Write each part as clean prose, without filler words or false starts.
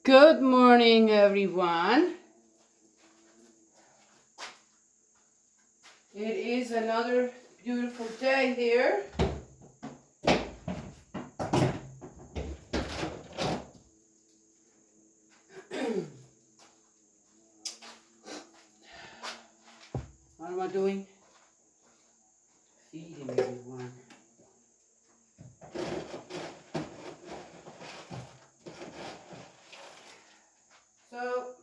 Good morning, everyone. It is another beautiful day here. What am I doing? Feeding everyone. So,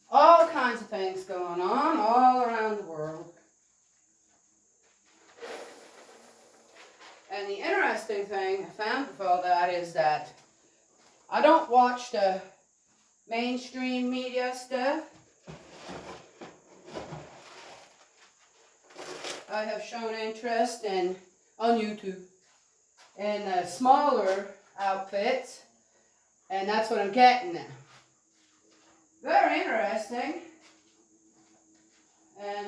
all kinds of things going on all around the world. And the interesting thing I found with all that is that I don't watch the mainstream media stuff. I have shown interest on YouTube in smaller outfits, and that's what I'm getting now. Very interesting, and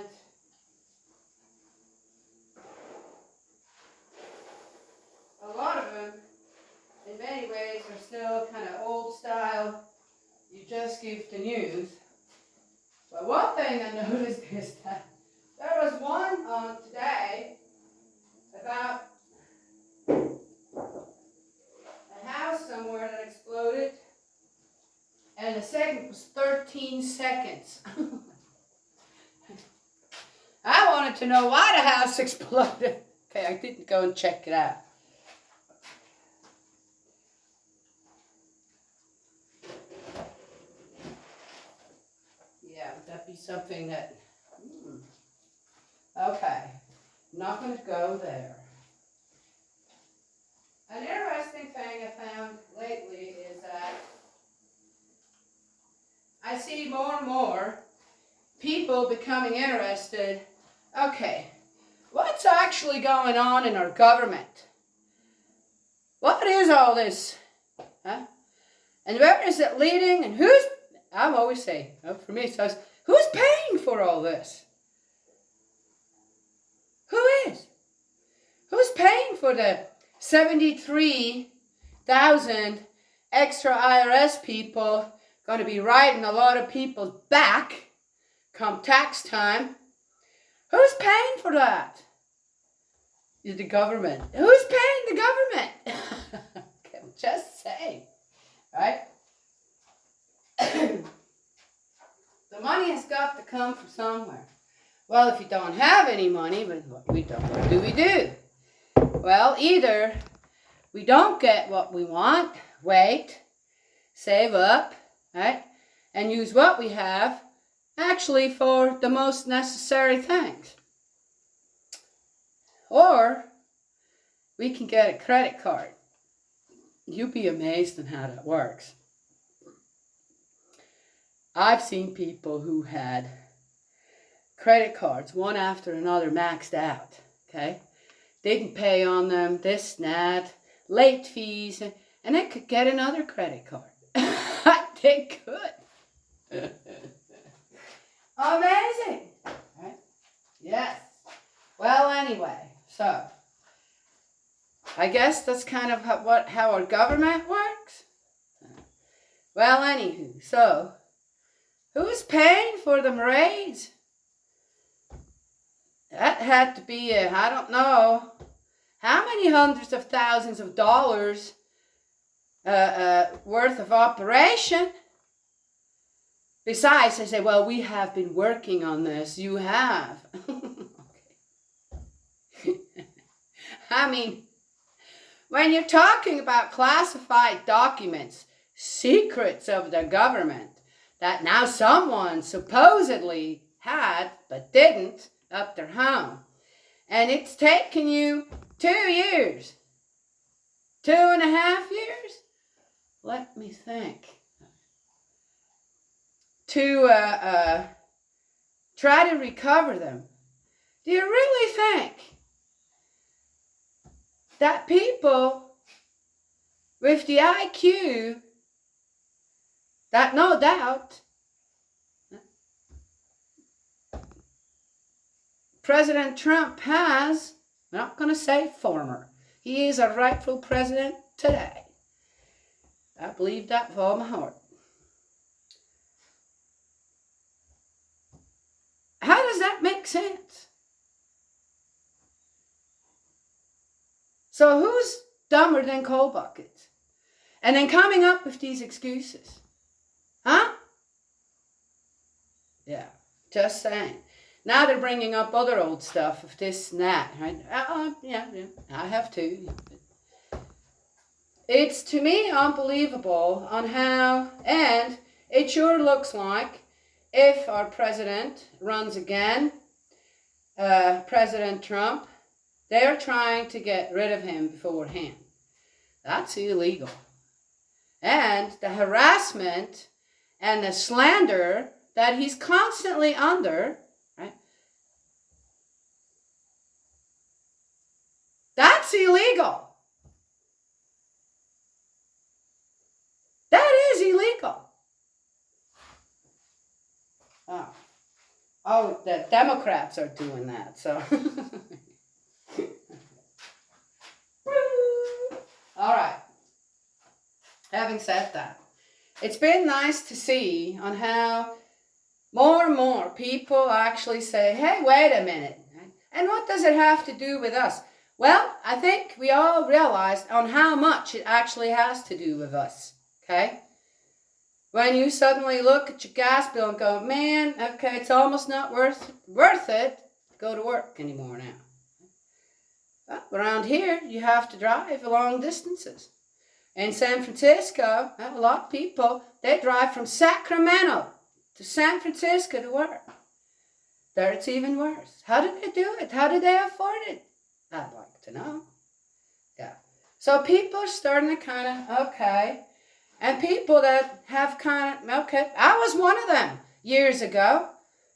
a lot of them, in many ways, are still kind of old style. You just give the news. But one thing I noticed is that there was one on today about a house somewhere that exploded, and the second was 13 seconds. I wanted to know why the house exploded. Okay, I didn't go and check it out. Yeah, would that be something that... Okay, I'm not going to go there. An interesting thing I found lately is that I see more and more people becoming interested. Okay, what's actually going on in our government? What is all this? Huh? And where is it leading? And who's, I always say, for me, so who's paying for all this? Who is? Who's paying for the 73,000 extra IRS people going to be riding a lot of people's back come tax time? Who's paying for that? Is the government. Who's paying the government? Okay, I'm just saying, right? The money has got to come from somewhere. Well, if you don't have any money, what do we do? Well, either we don't get what we want, wait, save up, right, and use what we have actually for the most necessary things. Or we can get a credit card. You'd be amazed at how that works. I've seen people who had credit cards, one after another, maxed out, okay? Didn't pay on them, this and that, late fees, and they could get another credit card. They could. Amazing, right? Yes. Well, anyway, so I guess that's kind of how our government works. Well, anywho, so who's paying for the raids? That had to be, I don't know, how many hundreds of thousands of dollars worth of operation. Besides, I say, well, we have been working on this. You have. Okay. I mean, when you're talking about classified documents, secrets of the government, that now someone supposedly had, but didn't, up their home. And it's taken you 2 years. 2.5 years? Let me think. To try to recover them. Do you really think that people with the IQ that no doubt President Trump has, I'm not going to say former, he is a rightful president today, I believe that with all my heart. How does that make sense? So who's dumber than coal buckets? And then coming up with these excuses. Huh? Yeah, just saying. Now they're bringing up other old stuff of this and that. Right? Yeah, I have too. It's to me unbelievable on how, and it sure looks like if our president runs again, President Trump, they're trying to get rid of him beforehand. That's illegal. And the harassment and the slander that he's constantly under, right? That's illegal. That is illegal. Oh, the Democrats are doing that, so. All right. Having said that, it's been nice to see on how more and more people actually say, hey, wait a minute. And what does it have to do with us? Well, I think we all realized on how much it actually has to do with us, okay? When you suddenly look at your gas bill and go, man, okay, it's almost not worth it to go to work anymore now. Well, around here, you have to drive long distances. In San Francisco, a lot of people, they drive from Sacramento to San Francisco to work. There it's even worse. How did they do it? How did they afford it? I'd like to know. Yeah. So people are starting to kind of, okay. And people that have kind of, okay, I was one of them years ago.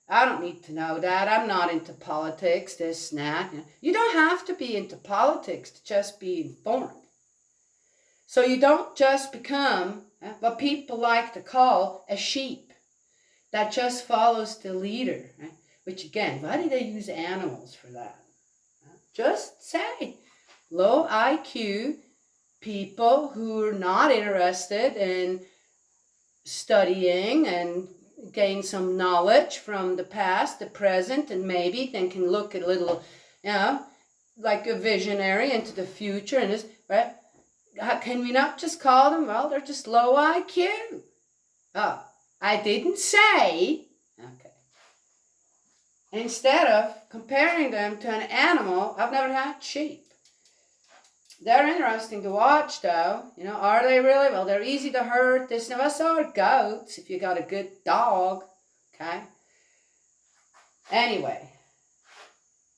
I don't need to know that. I'm not into politics, this and that. You don't have to be into politics to just be informed. So you don't just become what people like to call a sheep that just follows the leader. Right? Which again, why do they use animals for that? Just say low IQ people who are not interested in studying and gain some knowledge from the past, the present, and maybe then can look a little, like a visionary into the future. And this, right? Can we not just call them, well, they're just low IQ? Oh, I didn't say. Okay. Instead of comparing them to an animal, I've never had sheep. They're interesting to watch, though. Are they really? Well, they're easy to herd. This now, so are goats if you got a good dog. Okay. Anyway,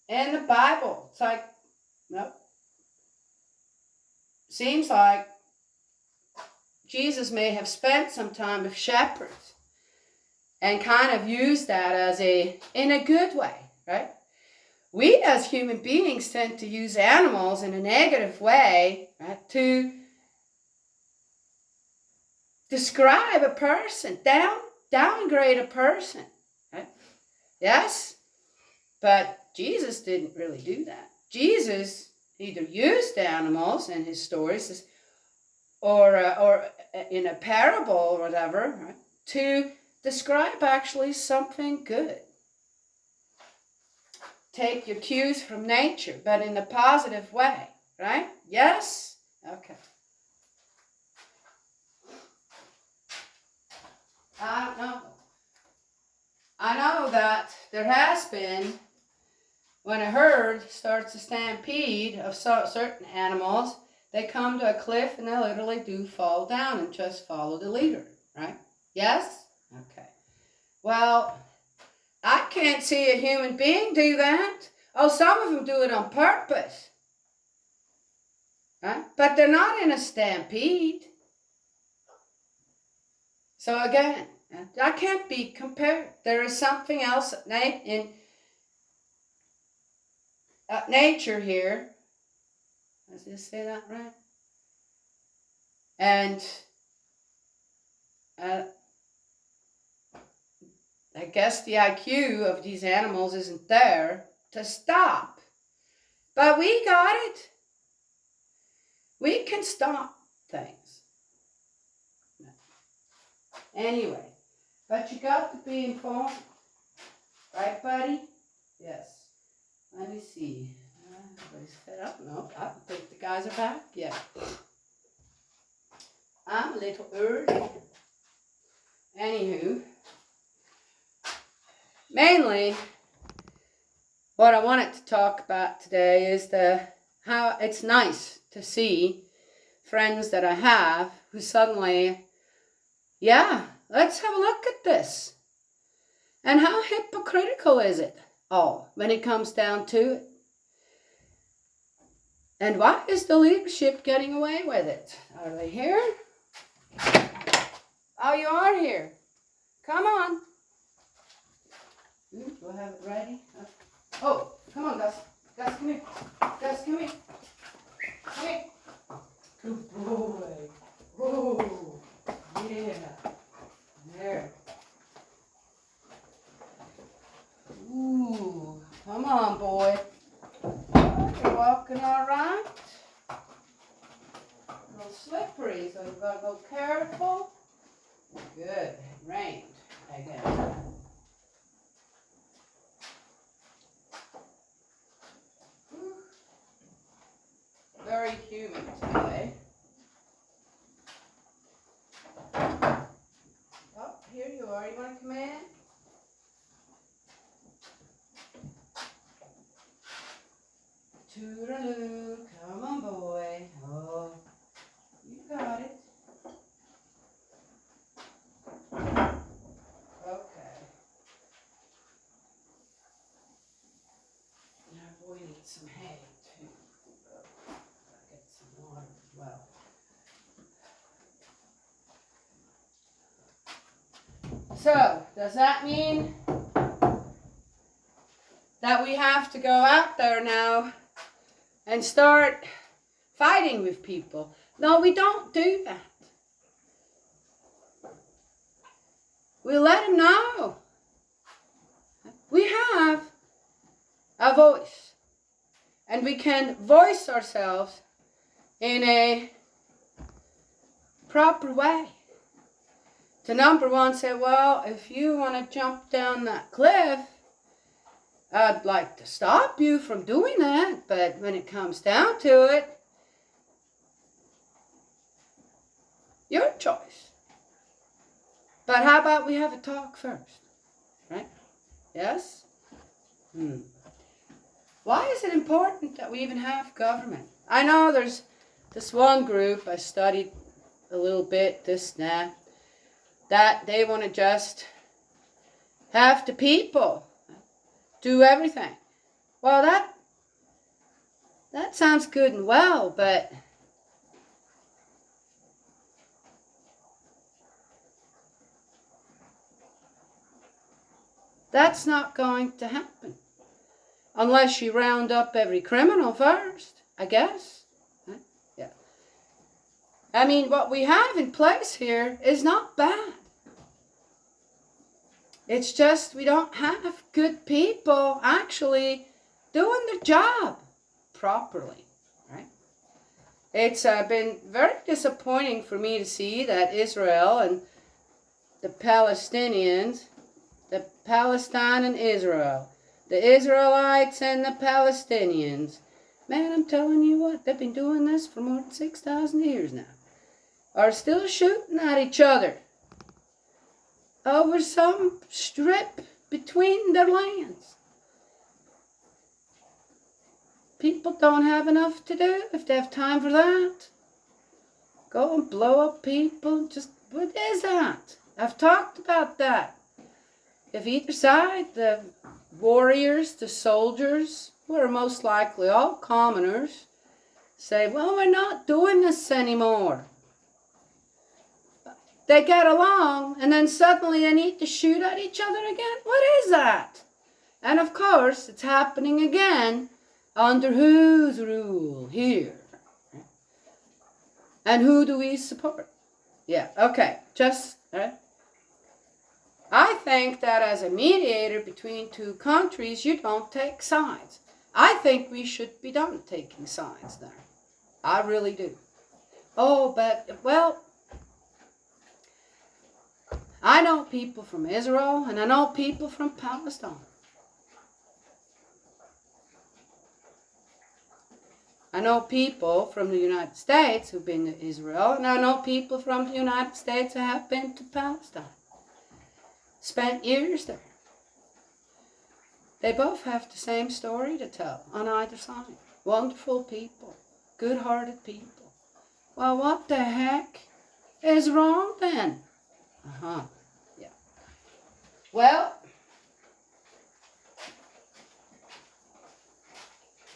in the Bible, it's like, seems like Jesus may have spent some time with shepherds and kind of used that in a good way, right? We as human beings tend to use animals in a negative way, right, to describe a person, downgrade a person, right? Yes, but Jesus didn't really do that. Jesus either used animals in his stories or in a parable or whatever, right, to describe actually something good. Take your cues from nature, but in a positive way, right? Yes? Okay. I don't know. I know that there has been, when a herd starts a stampede of certain animals, they come to a cliff and they literally do fall down and just follow the leader, right? Yes? Okay. Well, I can't see a human being do that. Oh, some of them do it on purpose. Right? But they're not in a stampede. So again, that can't be compared. There is something else in nature here. Does this say that right? And I guess the IQ of these animals isn't there to stop. But we got it. We can stop things. Anyway, but you got to be informed. Right, buddy? Yes. Let me see. Everybody's fed up. No, I don't think the guys are back yet. I'm a little early. Anywho, mainly what I wanted to talk about today is how it's nice to see friends that I have who suddenly, yeah, let's have a look at this. And how hypocritical is it all when it comes down to it? And why is the leadership getting away with it? Are they here? Oh, you are here. Come on. Do I have it ready? Oh, come on, Gus. Gus, come here. Gus, come here. Come here. Good boy. Oh, yeah. There. Ooh, come on, boy. You're walking all right. A little slippery, so you've got to go careful. Good. It rained, I guess. Very humid today. Oh, here you are. You want to come in? Toodaloo, come on, boy. Oh, you got it. Okay. Now we need some hay too. I'll get some water as well. So, does that mean that we have to go out there now and start fighting with people? No, we don't do that. We let them know. We have a voice. And we can voice ourselves in a proper way. To number one, say, well, if you want to jump down that cliff, I'd like to stop you from doing that. But when it comes down to it, your choice. But how about we have a talk first? Right? Yes? Why is it important that we even have government? I know there's this one group, I studied a little bit, this and that they want to just have the people do everything. Well, that sounds good and well, but that's not going to happen. Unless you round up every criminal first, I guess. Yeah. I mean, what we have in place here is not bad. It's just we don't have good people actually doing their job properly, right? It's been very disappointing for me to see that Israel and the Palestinians, the Palestine and Israel, the Israelites and the Palestinians, man, I'm telling you what, they've been doing this for more than 6,000 years now, are still shooting at each other over some strip between their lands. People don't have enough to do if they have time for that. Go and blow up people. Just, what is that? I've talked about that. If either side, the warriors, the soldiers, who are most likely all commoners, say, well, we're not doing this anymore. They get along, and then suddenly they need to shoot at each other again? What is that? And of course, it's happening again under whose rule? Here. And who do we support? Yeah, okay, just, right? I think that as a mediator between two countries, you don't take sides. I think we should be done taking sides there. I really do. Oh, but, well, I know people from Israel and I know people from Palestine. I know people from the United States who've been to Israel, and I know people from the United States who have been to Palestine. Spent years there. They both have the same story to tell on either side. Wonderful people, good-hearted people. Well, what the heck is wrong then? Yeah. Well,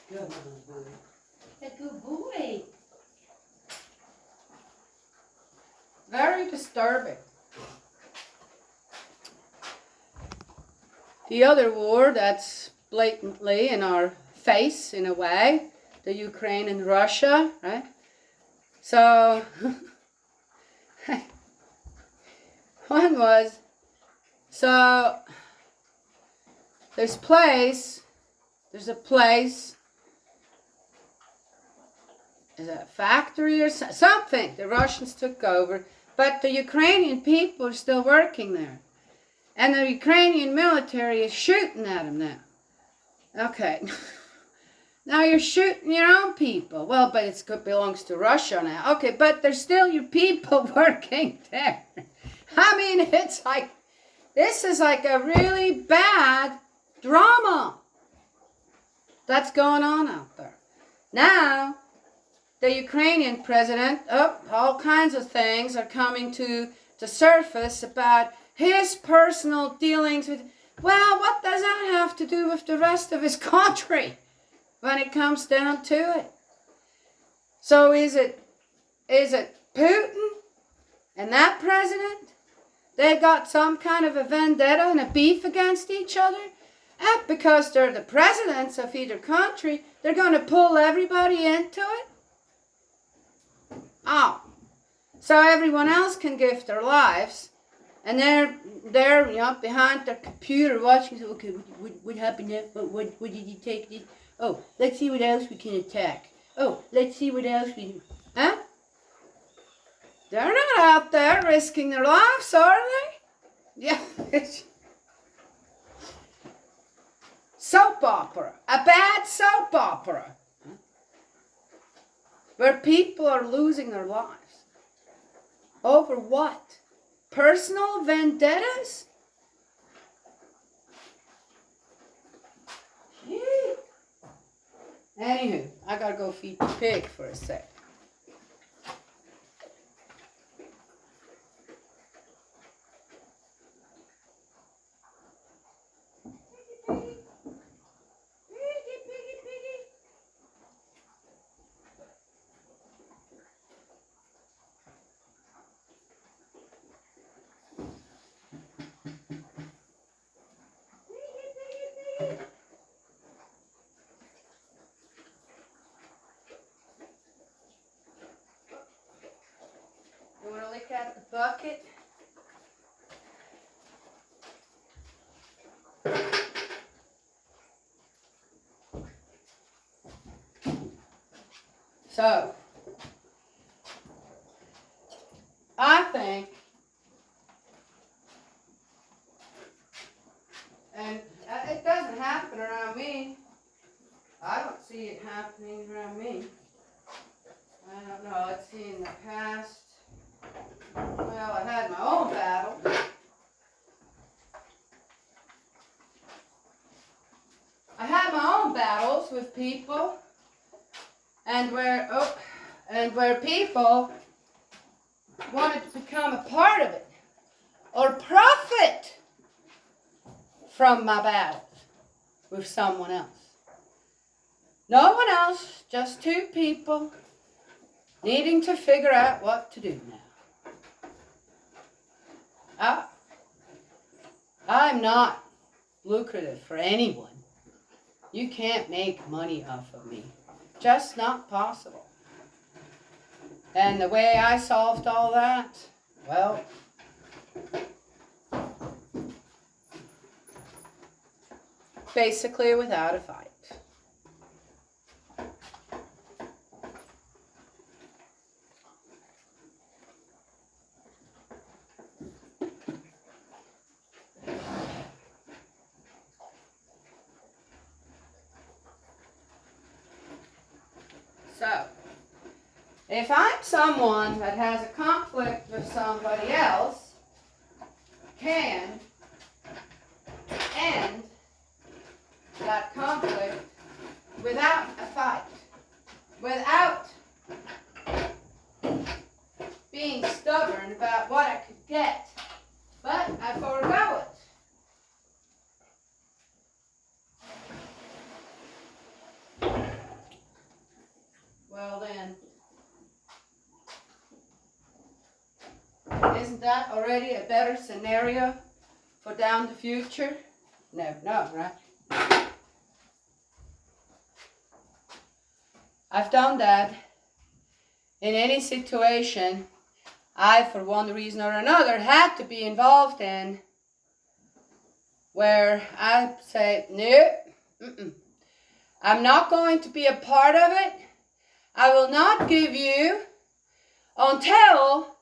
good boy. A good boy. Very disturbing. The other war that's blatantly in our face, in a way, the Ukraine and Russia, right? So, one was, so there's a place, is it a factory or something the Russians took over, but the Ukrainian people are still working there. And the Ukrainian military is shooting at them now. Okay. Now you're shooting your own people. Well, but it belongs to Russia now. Okay, but there's still your people working there. I mean, it's like, this is like a really bad drama that's going on out there. Now, the Ukrainian president, all kinds of things are coming to the surface about his personal dealings with, well, what does that have to do with the rest of his country when it comes down to it? So is it Putin and that president? They've got some kind of a vendetta and a beef against each other? And because they're the presidents of either country, they're going to pull everybody into it? Oh, so everyone else can give their lives, and they're behind their computer watching. Okay, what happened there? What did you take this? Oh, let's see what else we can attack. Oh, let's see what else we... Huh? They're not out there risking their lives, are they? Yeah. Soap opera. A bad soap opera. Where people are losing their lives. Over what? Personal vendettas? Gee. Anywho, I gotta go feed the pig for a sec. You want to lick at the bucket? So, I think, and it doesn't happen around me. I don't see it happening around me. I don't know, let's see, in the past, well, I had my own battle. I had my own battles with people, and where people wanted to become a part of it, or profit from my battles with someone else. No one else, just two people needing to figure out what to do now. I'm not lucrative for anyone. You can't make money off of me. Just not possible. And the way I solved all that, well, basically without a fight. if I'm someone that has a conflict with somebody else, can end that conflict without a fight, without being stubborn about what I could get, but I forego it. Well then, isn't that already a better scenario for down the future? No, right? I've done that in any situation I, for one reason or another, had to be involved in, where I say, no, I'm not going to be a part of it. I will not give you until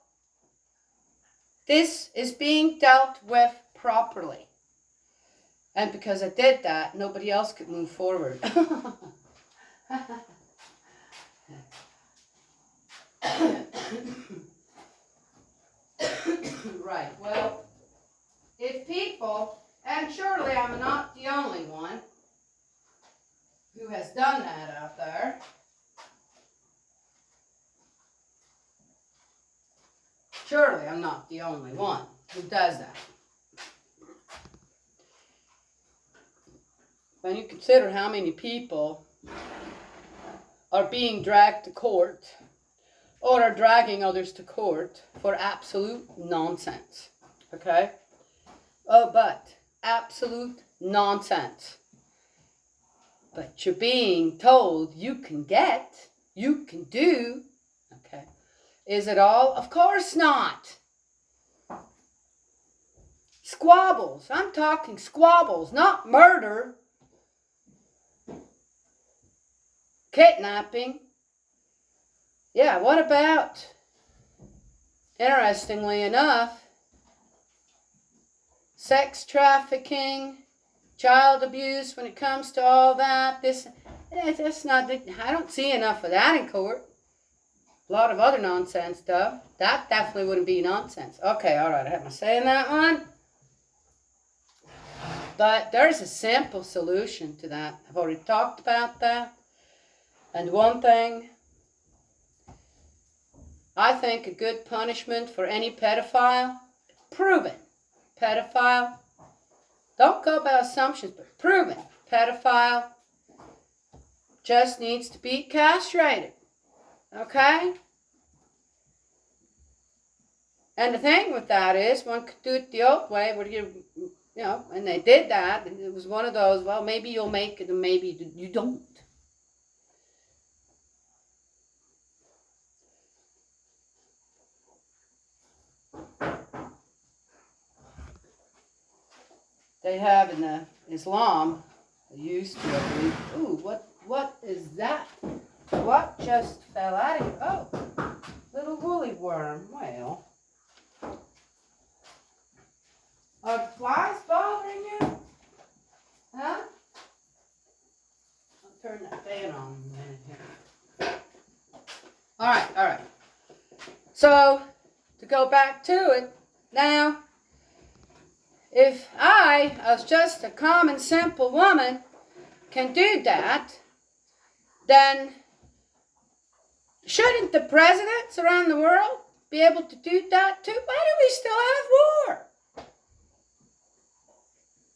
this is being dealt with properly. And because I did that, nobody else could move forward. Right, well, if people, and surely I'm not the only one who has done that out there, surely I'm not the only one who does that. When you consider how many people are being dragged to court or are dragging others to court for absolute nonsense, okay? Oh, but absolute nonsense. But you're being told you can get, you can do, okay? Is it all? Of course not. Squabbles. I'm talking squabbles, not murder. Kidnapping. Yeah, what about, interestingly enough, sex trafficking, child abuse, when it comes to all that? That's not, I don't see enough of that in court. A lot of other nonsense stuff. That definitely wouldn't be nonsense. Okay, all right, I have my say in that one. But there's a simple solution to that. I've already talked about that. And one thing, I think a good punishment for any pedophile, proven pedophile, don't go by assumptions, but proven pedophile just needs to be castrated. Okay? And the thing with that is, one could do it the old way, where you know, and they did that, and it was one of those, well, maybe you'll make it, and maybe you don't. They have in the Islam, they used to, I believe. Ooh, what is that? What just fell out of here? Oh, little woolly worm. Well, are the flies bothering you? Huh? I'll turn that fan on in a minute here. All right. So, to go back to it, now, if I, as just a common, simple woman, can do that, then shouldn't the presidents around the world be able to do that too? Why do we still have war?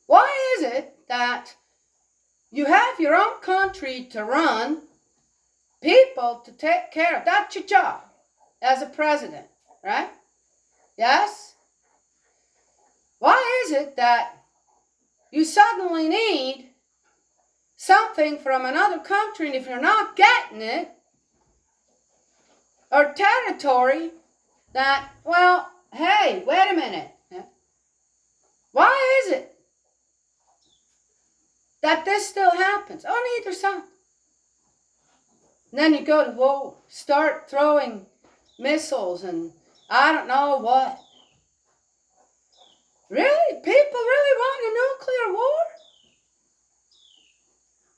Why is it that you have your own country to run, people to take care of? That's your job as a president, right? Yes? Why is it that you suddenly need something from another country, and if you're not getting it, or territory that, well, hey, wait a minute. Why is it that this still happens on either side? And then you go to, whoa, start throwing missiles and I don't know what. Really? People really want a nuclear war?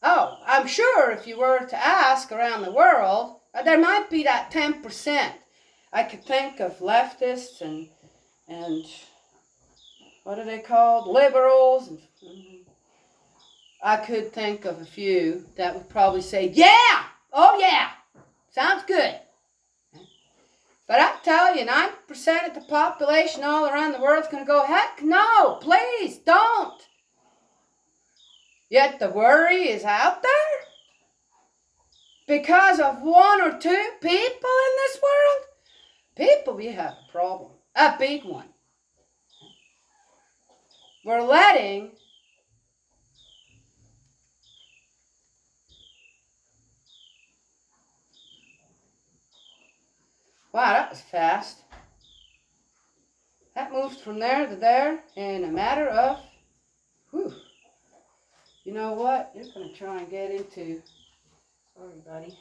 Oh, I'm sure if you were to ask around the world, There might be that 10%. I could think of leftists and what are they called? Liberals. I could think of a few that would probably say, yeah, oh yeah, sounds good. But I tell you, 90% of the population all around the world is going to go, heck no, please don't. Yet the worry is out there because of one or two people in this world. People, we have a problem, a big one. We're letting wow, that was fast. That moved from there to there in a matter of, whew. You know what? You're going to try and get into, sorry buddy,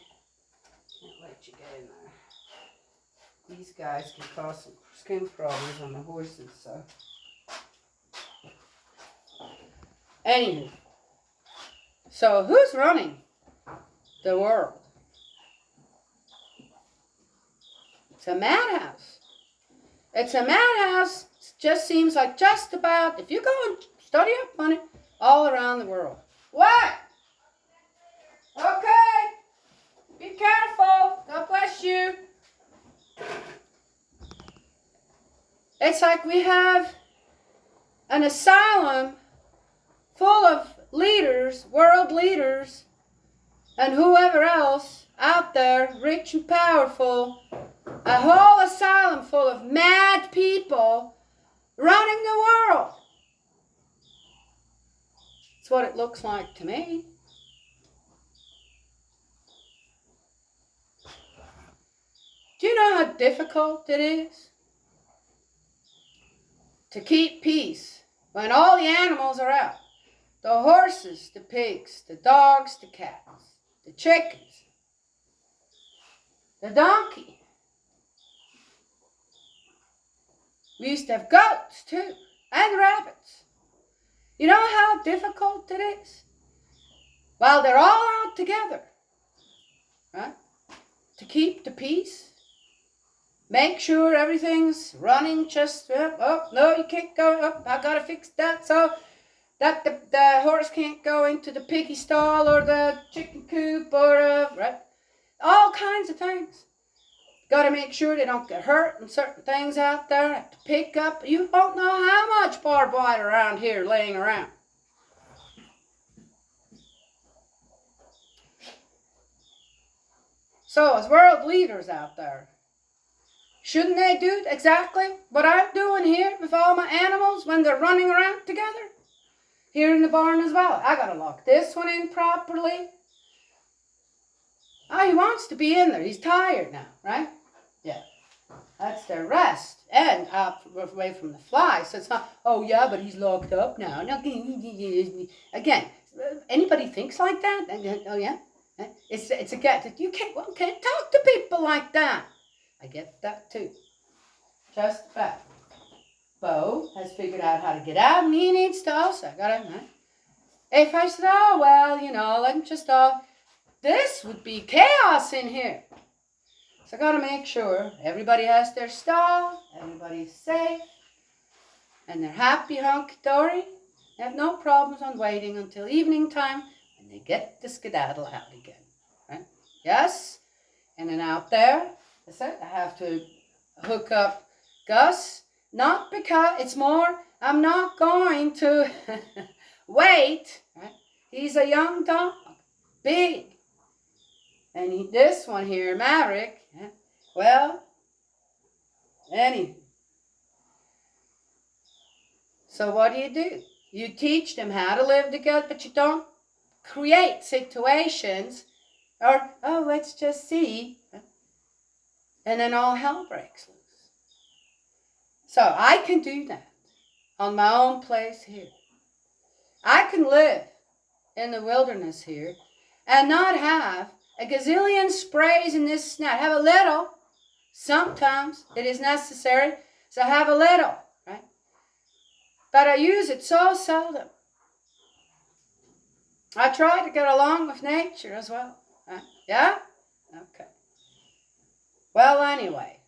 can't let you get in there. These guys can cause some skin problems on the horses, so. Anywho, so who's running the world? It's a madhouse. It's a madhouse. It just seems like just about, if you go and study up on it, all around the world. What? Okay. Be careful. God bless you. It's like we have an asylum full of leaders, world leaders, and whoever else out there, rich and powerful, a whole asylum full of mad people running the world. That's what it looks like to me. Do you know how difficult it is to keep peace when all the animals are out? The horses, the pigs, the dogs, the cats, the chickens, the donkey. We used to have goats too, and rabbits. You know how difficult it is? While they're all out together, right? To keep the peace. Make sure everything's running just up. Oh, no, you can't go up. I gotta fix that so that the horse can't go into the piggy stall or the chicken coop or, right? All kinds of things. Got to make sure they don't get hurt and certain things out there. Have to pick up. You don't know how much barbed wire around here laying around. So as world leaders out there, shouldn't they do exactly what I'm doing here with all my animals when they're running around together? Here in the barn as well. I got to lock this one in properly. Oh, he wants to be in there. He's tired now, right? Yeah. That's their rest. And away from the flies. So it's not, oh yeah, but he's locked up now. Again, anybody thinks like that? Oh yeah? It's a get that you can't talk to people like that. I get that too. Just about. Bo has figured out how to get out, and he needs to also. Right? If I said, oh well, let him just this would be chaos in here. So I got to make sure everybody has their stall, everybody's safe, and they're happy, hunky-dory. They have no problems on waiting until evening time, and they get the skedaddle out again. Right? Yes? And then out there, I said, I have to hook up Gus. Not because, it's more, I'm not going to wait. Right? He's a young dog, big. And this one here, Maverick, well, anyway. So what do? You teach them how to live together, but you don't create situations or, oh, let's just see. And then all hell breaks loose. So I can do that on my own place here. I can live in the wilderness here and not have a gazillion sprays in this snout. Have a little. Sometimes it is necessary. So have a little, right? But I use it so seldom. I try to get along with nature as well. Right? Yeah? Okay. Well, anyway,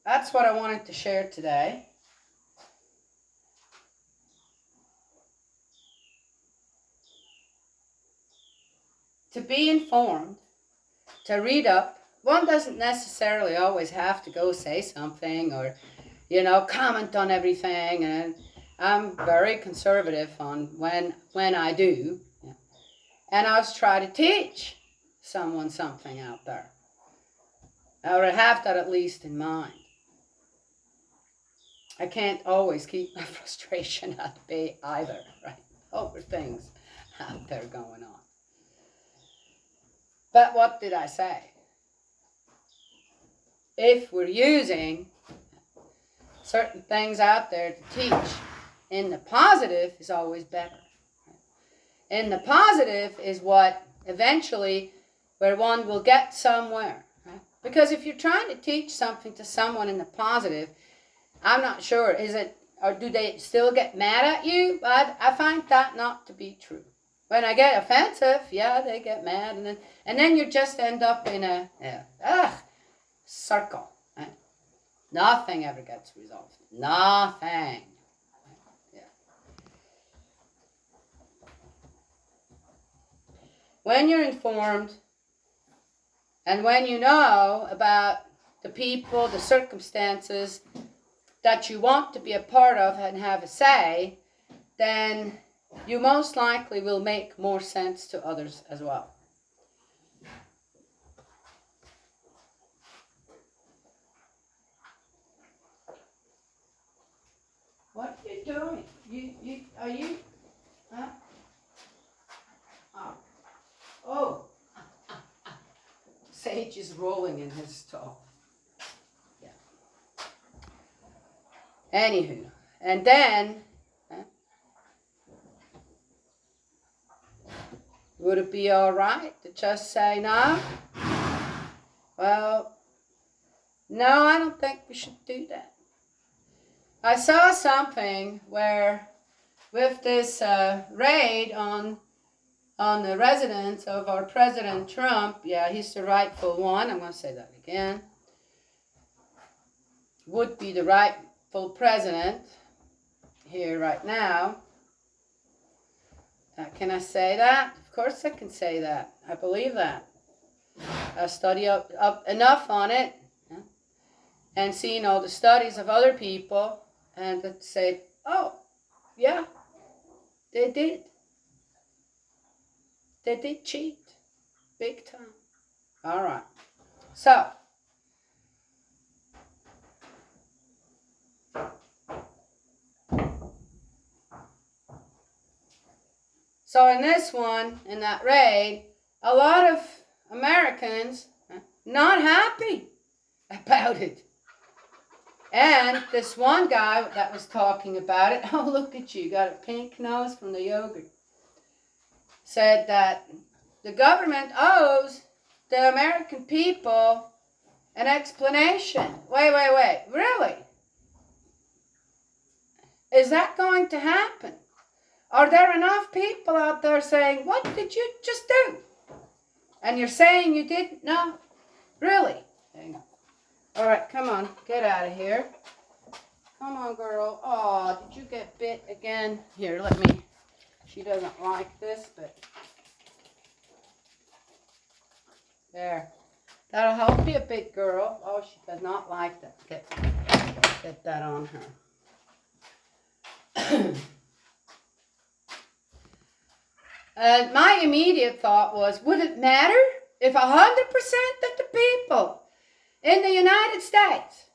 that's what I wanted to share today. To be informed, to read up, one doesn't necessarily always have to go say something or, comment on everything. And I'm very conservative on when I do. And I was trying to teach someone something out there. I would have that at least in mind. I can't always keep my frustration at bay either, right? Over things out there going on. But what did I say? If we're using certain things out there to teach, in the positive is always better. In the positive is what eventually, where one will get somewhere. Right? Because if you're trying to teach something to someone in the positive, I'm not sure, is it, or do they still get mad at you? But I find that not to be true. When I get offensive, yeah, they get mad, and then you just end up in a circle. Right? Nothing ever gets resolved. Nothing. Yeah. When you're informed, and when you know about the people, the circumstances that you want to be a part of and have a say, then you most likely will make more sense to others as well. What are you doing? Are you? Huh? Oh. Sage is rolling in his stall. Yeah. Anywho, and then, would it be all right to just say no? Well, no, I don't think we should do that. I saw something where, with this raid on the residence of our President Trump, yeah, he's the rightful one, I'm going to say that again, would be the rightful president here right now. Can I say that? Of course I can say that. I believe that. I study up enough on it, and seen all the studies of other people, and to say, oh, yeah, they did. They did cheat. Big time. All right. So in this one, in that raid, a lot of Americans not happy about it. And this one guy that was talking about it, oh, look at you, got a pink nose from the yogurt, said that the government owes the American people an explanation. Wait, really? Is that going to happen? Are there enough people out there saying, what did you just do? And you're saying you didn't know? Really? Hang on. All right, come on, get out of here. Come on, girl. Oh, did you get bit again? Here, let me. She doesn't like this, but there. That'll help you, big girl. Oh, she does not like that. Get that on her. My immediate thought was, would it matter if 100% of the people in the United States,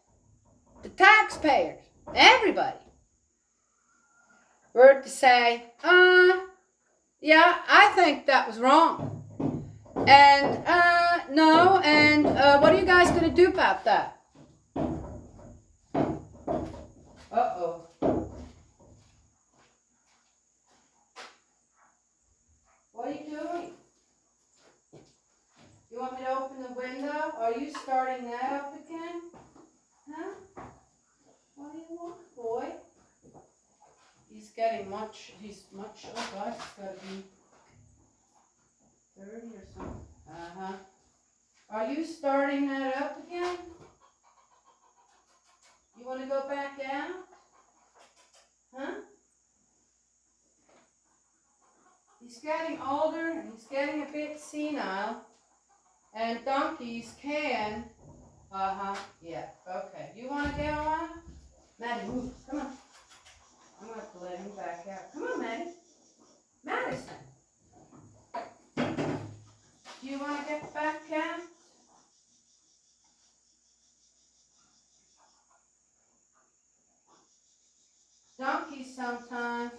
the taxpayers, everybody, were to say, yeah, I think that was wrong. And, no, and what are you guys going to do about that? Uh-oh. What are you doing? You want me to open the window? Are you starting that up again? Huh? What do you want, boy? He's much, oh gosh, it's got to be 30 or something. Uh-huh. Are you starting that up again? You want to go back out? Huh? He's getting older and he's getting a bit senile. And donkeys can. Yeah. Okay. You want to go on? Maddie, move. Come on. I'm going to have to let him back out. Come on, Maddie. Madison. Do you want to get back out? Donkeys sometimes,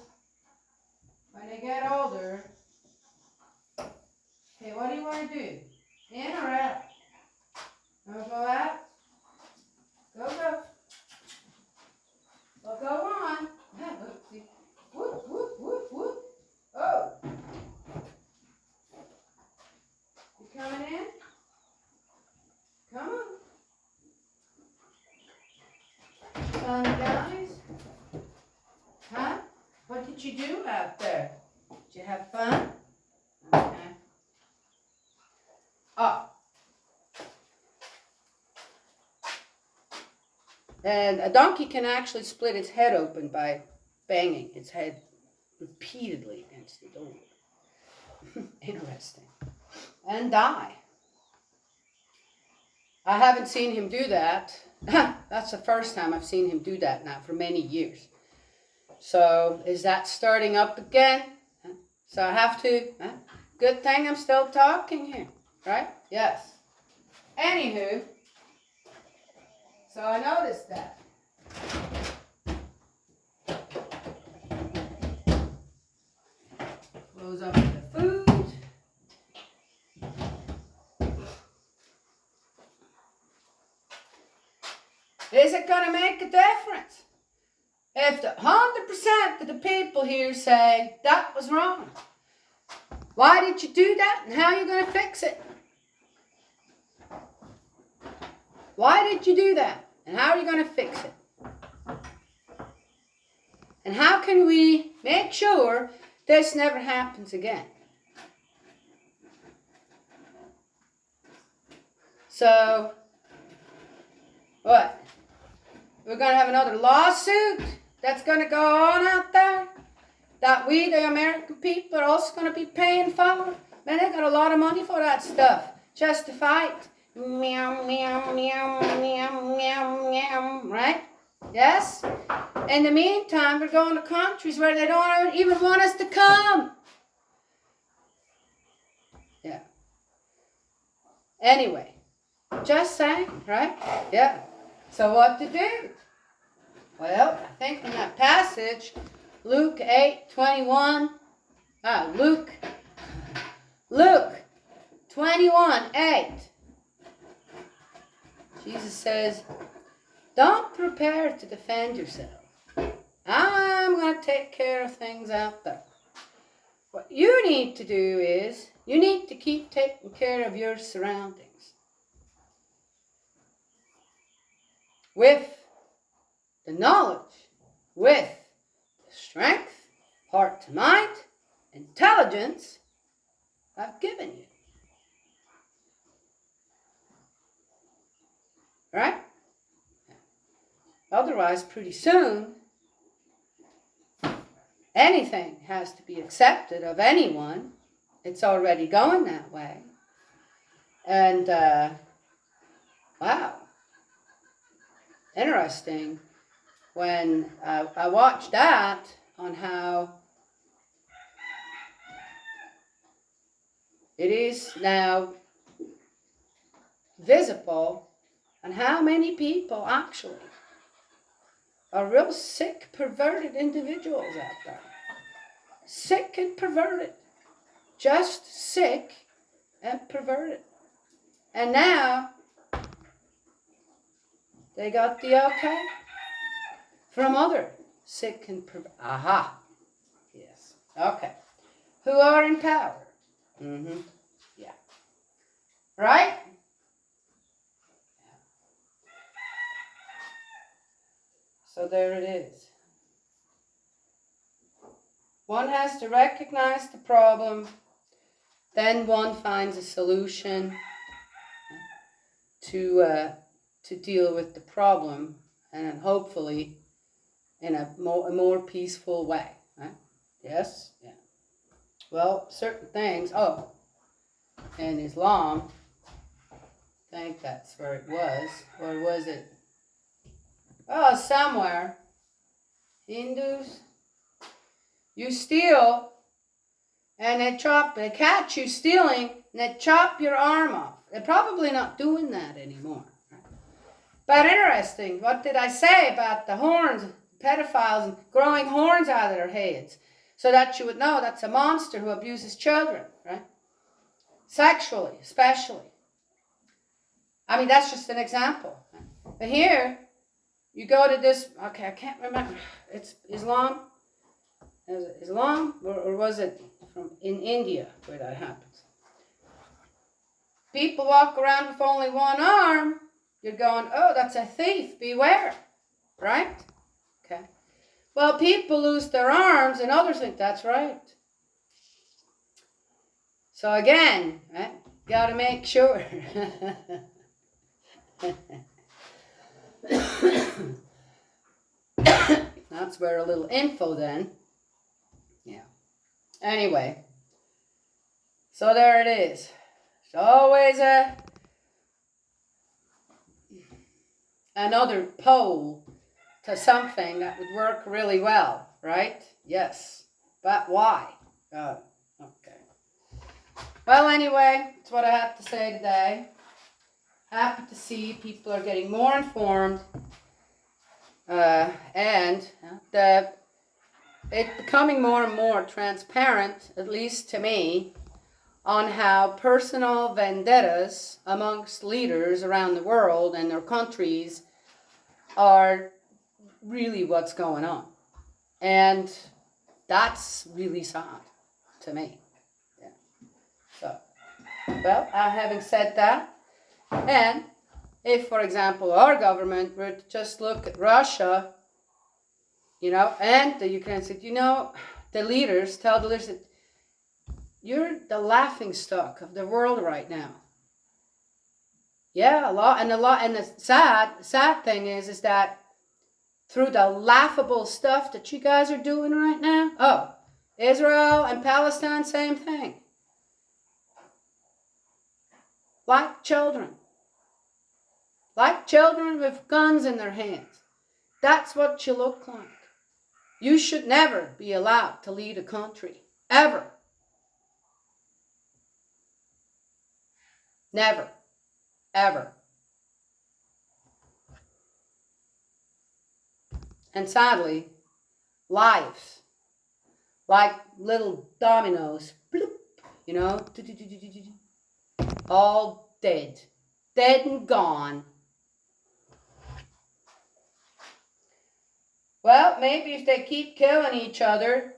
when they get older, okay, what do you want to do? In or out? Want to go out? Go, go. Well, go on. Yeah, look, see. Whoop, whoop, whoop, whoop. Oh. You coming in? Come on. Fun, guys? Huh? What did you do out there? Did you have fun? Okay. Oh. And a donkey can actually split its head open by banging its head repeatedly against the door. Interesting. And die. I haven't seen him do that. That's the first time I've seen him do that now for many years. So is that starting up again? So I have to. Good thing I'm still talking here, right? Yes. Anywho, so I noticed that. Close up the food. Is it going to make a difference? If 100% of the people here say that was wrong, why did you do that and how are you going to fix it? Why did you do that and how are you going to fix it? And how can we make sure this never happens again? So, what? We're going to have another lawsuit that's going to go on out there that we, the American people, are also going to be paying for. Man, they got a lot of money for that stuff just to fight. Meow, meow, meow, meow, meow, meow, right? Yes? In the meantime, we're going to countries where they don't even want us to come. Yeah. Anyway, just saying, right? Yeah. So what to do? Well, I think in that passage, Luke 8:21, Luke 21:8, Jesus says, don't prepare to defend yourself. I'm going to take care of things out there. What you need to do is, you need to keep taking care of your surroundings. With the knowledge, with the strength, heart to mind, intelligence I've given you. Right? Otherwise, pretty soon, anything has to be accepted of anyone. It's already going that way. And, wow. Interesting when I watched that on how it is now visible and how many people actually are real sick, perverted individuals out there. Sick and perverted. Just sick and perverted. And now they got the okay from other sick and perverted. Aha. Yes. Okay. Who are in power. Mm-hmm. Yeah. Right? So there it is. One has to recognize the problem, then one finds a solution to deal with the problem, and then hopefully in a more peaceful way. Right? Yes? Yeah. Well, certain things, in Islam, I think that's where it was, or was it? Oh, somewhere. Hindus, you steal, and they catch you stealing, and they chop your arm off. They're probably not doing that anymore. But interesting, what did I say about the horns, pedophiles, and growing horns out of their heads? So that you would know that's a monster who abuses children, right? Sexually, especially. I mean, that's just an example. But here, you go to this, okay, I can't remember. It's Islam? Is it Islam? Or was it from in India where that happens? People walk around with only one arm. You're going, oh, that's a thief. Beware. Right? Okay. Well, people lose their arms and others think that's right. So again, right, got to make sure. That's where a little info then. Yeah. Anyway, so there it is. It's always another pole to something that would work really well, right? Yes. But why? Okay. Well, anyway, that's what I have to say today. Happy to see people are getting more informed, and it's becoming more and more transparent, at least to me, on how personal vendettas amongst leaders around the world and their countries are really what's going on. And that's really sad to me. Yeah. So, well, having said that, and if, for example, our government were to just look at Russia, and the Ukraine said, the leaders tell the leaders that you're the laughingstock of the world right now. Yeah, and the sad thing is that through the laughable stuff that you guys are doing right now, Israel and Palestine, same thing. Like children with guns in their hands. That's what you look like. You should never be allowed to lead a country, ever. Never, ever. And sadly, lives, like little dominoes, bloop, all dead and gone. Well, maybe if they keep killing each other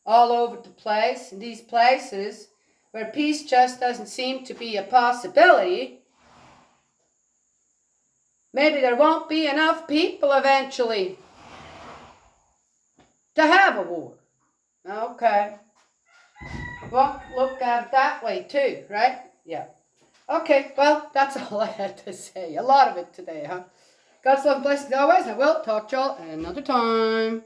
all over the place, in these places where peace just doesn't seem to be a possibility, maybe there won't be enough people eventually to have a war. Okay. Well, look at it that way too, right? Yeah. Okay, well, that's all I had to say. A lot of it today, huh? God's love and blessings always, and I will talk to y'all another time.